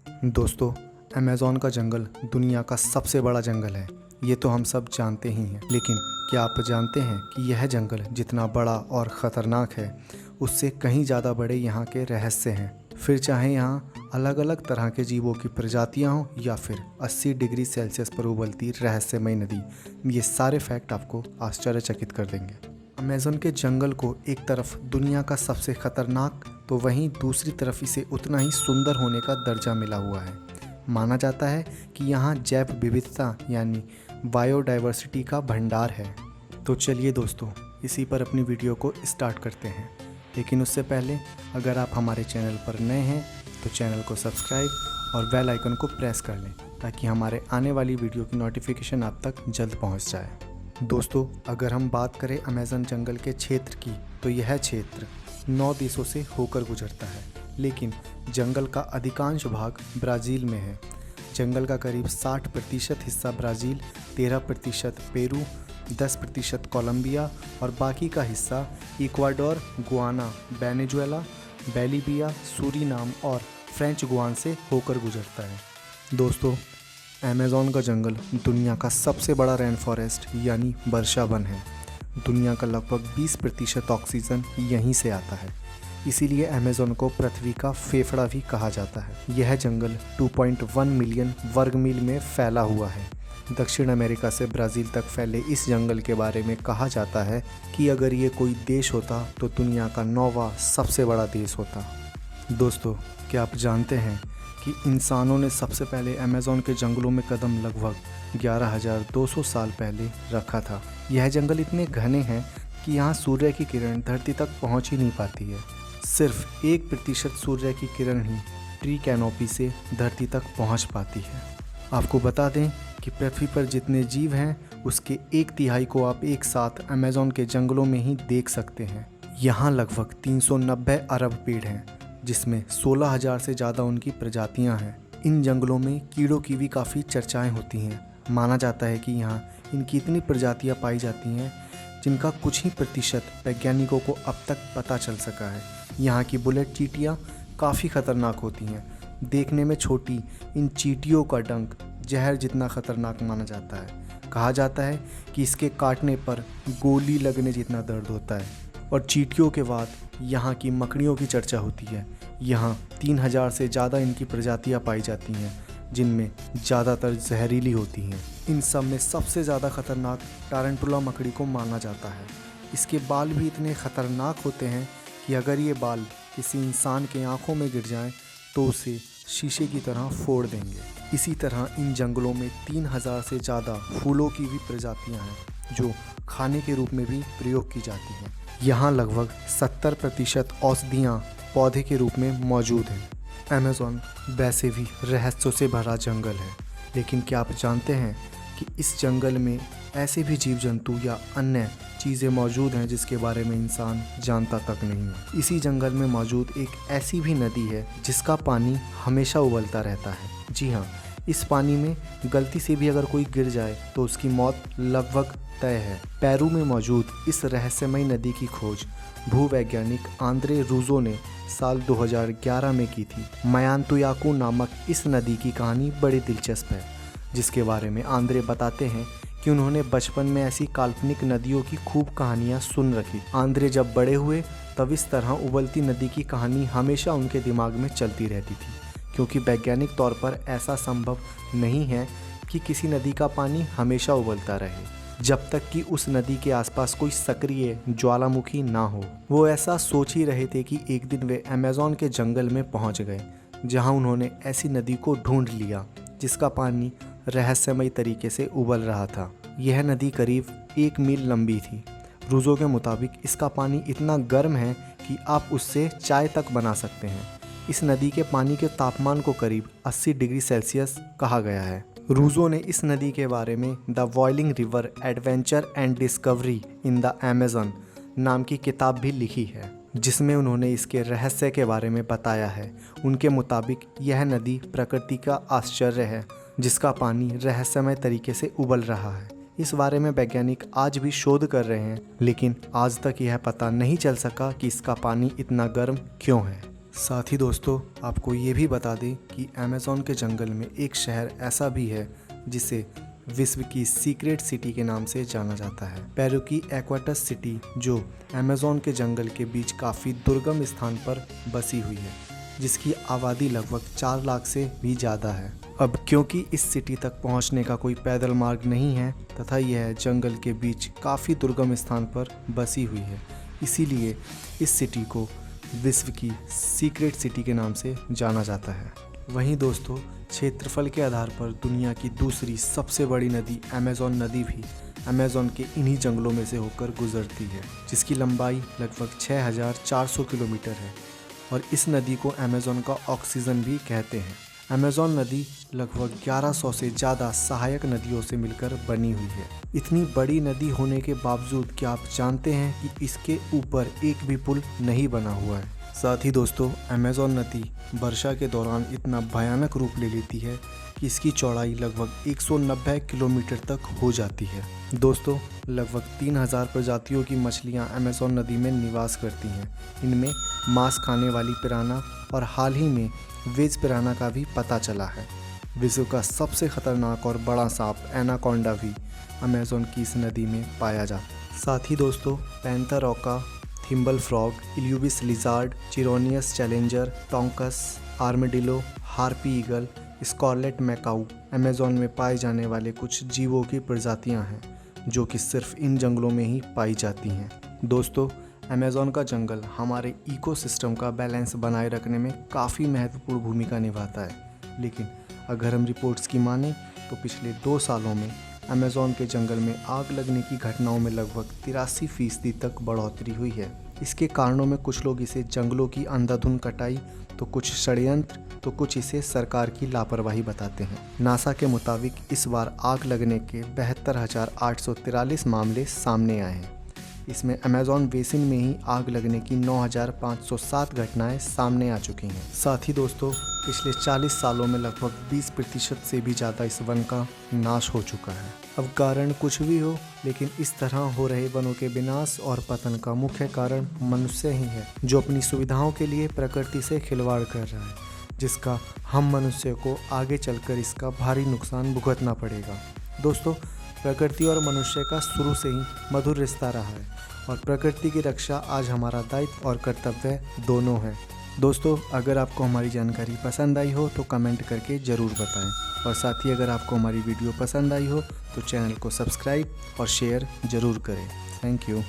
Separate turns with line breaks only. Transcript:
दोस्तों, अमेज़न का जंगल दुनिया का सबसे बड़ा जंगल है। ये तो हम सब जानते ही हैं, लेकिन क्या आप जानते हैं कि यह जंगल जितना बड़ा और ख़तरनाक है, उससे कहीं ज़्यादा बड़े यहाँ के रहस्य हैं। फिर चाहे यहाँ अलग अलग तरह के जीवों की प्रजातियाँ हों या फिर 80 डिग्री सेल्सियस पर उबलती रहस्यमय नदी, ये सारे फैक्ट आपको आश्चर्यचकित कर देंगे। अमेज़न के जंगल को एक तरफ दुनिया का सबसे खतरनाक तो वहीं दूसरी तरफ इसे उतना ही सुंदर होने का दर्जा मिला हुआ है। माना जाता है कि यहाँ जैव विविधता यानी बायोडाइवर्सिटी का भंडार है। तो चलिए दोस्तों, इसी पर अपनी वीडियो को स्टार्ट करते हैं। लेकिन उससे पहले अगर आप हमारे चैनल पर नए हैं तो चैनल को सब्सक्राइब और बेल आइकन को प्रेस कर लें ताकि हमारे आने वाली वीडियो की नोटिफिकेशन आप तक जल्द पहुंच जाए। दोस्तों, अगर हम बात करें अमेज़न जंगल के क्षेत्र की, तो यह क्षेत्र 9 देशों से होकर गुजरता है, लेकिन जंगल का अधिकांश भाग ब्राज़ील में है। जंगल का करीब 60% हिस्सा ब्राज़ील, 13% पेरू, 10% कोलंबिया और बाकी का हिस्सा Ecuador, Guana, Venezuela, Bolivia, Suriname और फ्रेंच गुआना से होकर गुजरता है। दोस्तों, अमेज़न का जंगल दुनिया का सबसे बड़ा रेन फॉरेस्ट यानी वर्षा वन है। दुनिया का लगभग 20% ऑक्सीजन यहीं से आता है। इसीलिए अमेज़न को पृथ्वी का फेफड़ा भी कहा जाता है। यह जंगल 2.1 मिलियन वर्ग मील में फैला हुआ है। दक्षिण अमेरिका से ब्राज़ील तक फैले इस जंगल के बारे में कहा जाता है कि अगर ये कोई देश होता तो दुनिया का 9वां सबसे बड़ा देश होता। दोस्तों, क्या आप जानते हैं कि इंसानों ने सबसे पहले अमेज़न के जंगलों में कदम लगभग 11,200 साल पहले रखा था। यह जंगल इतने घने हैं कि यहाँ सूर्य की किरण धरती तक पहुँच ही नहीं पाती है। सिर्फ 1% सूर्य की किरण ही ट्री कैनोपी से धरती तक पहुँच पाती है। आपको बता दें कि पृथ्वी पर जितने जीव हैं उसके 1/3 को आप एक साथ अमेज़न के जंगलों में ही देख सकते हैं। यहाँ लगभग 390 अरब पेड़ हैं, जिसमें 16,000 से ज़्यादा उनकी प्रजातियां हैं। इन जंगलों में कीड़ों की भी काफ़ी चर्चाएं होती हैं। माना जाता है कि यहाँ इनकी इतनी प्रजातियां पाई जाती हैं जिनका कुछ ही प्रतिशत वैज्ञानिकों को अब तक पता चल सका है। यहाँ की बुलेट चींटियाँ काफ़ी खतरनाक होती हैं। देखने में छोटी इन चींटियों का डंक जहर जितना खतरनाक माना जाता है। कहा जाता है कि इसके काटने पर गोली लगने जितना दर्द होता है। और चींटियों के बाद यहाँ की मकड़ियों की चर्चा होती है। यहाँ 3,000 से ज़्यादा इनकी प्रजातियाँ पाई जाती हैं, जिनमें ज़्यादातर जहरीली होती हैं। इन सब में सबसे ज़्यादा खतरनाक टारंटुला मकड़ी को माना जाता है। इसके बाल भी इतने खतरनाक होते हैं कि अगर ये बाल किसी इंसान के आँखों में गिर जाएं तो उसे शीशे की तरह फोड़ देंगे। इसी तरह इन जंगलों में 3,000 से ज़्यादा फूलों की भी प्रजातियाँ हैं जो खाने के रूप में भी प्रयोग की जाती हैं। यहाँ लगभग 70% औषधियाँ पौधे के रूप में मौजूद हैं। अमेज़न वैसे भी रहस्यों से भरा जंगल है, लेकिन क्या आप जानते हैं कि इस जंगल में ऐसे भी जीव जंतु या अन्य चीज़ें मौजूद हैं जिसके बारे में इंसान जानता तक नहीं है। इसी जंगल में मौजूद एक ऐसी भी नदी है जिसका पानी हमेशा उबलता रहता है। जी हाँ, इस पानी में गलती से भी अगर कोई गिर जाए तो उसकी मौत लगभग तय है। पेरू में मौजूद इस रहस्यमय नदी की खोज भूवैज्ञानिक आंद्रे रूजो ने साल 2011 में की थी। मायांतुयाकू नामक इस नदी की कहानी बड़ी दिलचस्प है, जिसके बारे में आंद्रे बताते हैं कि उन्होंने बचपन में ऐसी काल्पनिक नदियों की खूब कहानियाँ सुन रखी। आंद्रे जब बड़े हुए तब इस तरह उबलती नदी की कहानी हमेशा उनके दिमाग में चलती रहती थी, क्योंकि वैज्ञानिक तौर पर ऐसा संभव नहीं है कि किसी नदी का पानी हमेशा उबलता रहे जब तक कि उस नदी के आसपास कोई सक्रिय ज्वालामुखी ना हो। वो ऐसा सोच ही रहे थे कि एक दिन वे अमेज़न के जंगल में पहुंच गए, जहां उन्होंने ऐसी नदी को ढूंढ लिया जिसका पानी रहस्यमय तरीके से उबल रहा था। यह नदी करीब 1 मील लंबी थी। रूजो के मुताबिक इसका पानी इतना गर्म है कि आप उससे चाय तक बना सकते हैं। इस नदी के पानी के तापमान को करीब 80 डिग्री सेल्सियस कहा गया है। रूजो ने इस नदी के बारे में the boiling river adventure and discovery in the Amazon नाम की किताब भी लिखी है, जिसमें उन्होंने इसके रहस्य के बारे में बताया है। उनके मुताबिक यह नदी प्रकृति का आश्चर्य है जिसका पानी रहस्यमय तरीके से उबल रहा है। इस बारे में वैज्ञानिक आज भी शोध कर रहे हैं, लेकिन आज तक यह पता नहीं चल सका कि इसका पानी इतना गर्म क्यों है। साथ ही दोस्तों आपको ये भी बता दें कि अमेज़ॉन के जंगल में एक शहर ऐसा भी है जिसे विश्व की सीक्रेट सिटी के नाम से जाना जाता है। पेरू की एक्वाटस सिटी जो अमेज़ॉन के जंगल के बीच काफ़ी दुर्गम स्थान पर बसी हुई है, जिसकी आबादी लगभग 4 लाख से भी ज़्यादा है। अब क्योंकि इस सिटी तक पहुंचने का कोई पैदल मार्ग नहीं है तथा यह जंगल के बीच काफ़ी दुर्गम स्थान पर बसी हुई है, इसीलिए इस सिटी को विश्व की सीक्रेट सिटी के नाम से जाना जाता है। वहीं दोस्तों क्षेत्रफल के आधार पर दुनिया की दूसरी सबसे बड़ी नदी अमेज़ॉन नदी भी अमेज़ॉन के इन्हीं जंगलों में से होकर गुजरती है, जिसकी लंबाई लगभग 6400 किलोमीटर है और इस नदी को अमेज़ॉन का ऑक्सीजन भी कहते हैं। अमेज़ॉन नदी लगभग 1100 से ज़्यादा सहायक नदियों से मिलकर बनी हुई है। इतनी बड़ी नदी होने के बावजूद क्या आप जानते हैं कि इसके ऊपर एक भी पुल नहीं बना हुआ है। साथ ही दोस्तों अमेज़ॉन नदी वर्षा के दौरान इतना भयानक रूप ले लेती है कि इसकी चौड़ाई लगभग 190 किलोमीटर तक हो जाती है। दोस्तों लगभग 3000 प्रजातियों की मछलियां अमेज़ॉन नदी में निवास करती हैं। इनमें मांस खाने वाली पिराना और हाल ही में वेज पिराना का भी पता चला है। विश्व का सबसे खतरनाक और बड़ा सांप एनाकोंडा भी अमेज़ॉन की इस नदी में पाया जाता है। साथ ही दोस्तों पैंथर ऑका, थिम्बल फ्रॉग, इल्यूबिस लिजार्ड, चिरोनियस challenger, toucans, armadillo, harpy eagle, scarlet macaw Amazon में पाए जाने वाले कुछ जीवों की प्रजातियां हैं जो कि सिर्फ इन जंगलों में ही पाई जाती हैं। दोस्तों अमेज़ॉन का जंगल हमारे इकोसिस्टम का बैलेंस बनाए रखने में काफ़ी महत्वपूर्ण भूमिका निभाता है, लेकिन अगर हम रिपोर्ट्स की माने तो पिछले 2 सालों में अमेज़ॉन के जंगल में आग लगने की घटनाओं में लगभग 83% तक बढ़ोतरी हुई है। इसके कारणों में कुछ लोग इसे जंगलों की अंधाधुंध कटाई, तो कुछ षड्यंत्र, तो कुछ इसे सरकार की लापरवाही बताते हैं। नासा के मुताबिक इस बार आग लगने के 72,843 मामले सामने आए हैं। इसमें अमेज़ॉन बेसिन में ही आग लगने की 9,507 घटनाएं सामने आ चुकी हैं। साथ ही दोस्तों पिछले 40 सालों में लगभग 20% से भी ज़्यादा इस वन का नाश हो चुका है। अब कारण कुछ भी हो, लेकिन इस तरह हो रहे वनों के विनाश और पतन का मुख्य कारण मनुष्य ही है, जो अपनी सुविधाओं के लिए प्रकृति से खिलवाड़ कर रहा है, जिसका हम मनुष्य को आगे चलकर इसका भारी नुकसान भुगतना पड़ेगा। दोस्तों प्रकृति और मनुष्य का शुरू से ही मधुर रिश्ता रहा है और प्रकृति की रक्षा आज हमारा दायित्व और कर्तव्य दोनों है। दोस्तों अगर आपको हमारी जानकारी पसंद आई हो तो कमेंट करके ज़रूर बताएं और साथ ही अगर आपको हमारी वीडियो पसंद आई हो तो चैनल को सब्सक्राइब और शेयर ज़रूर करें। Thank you.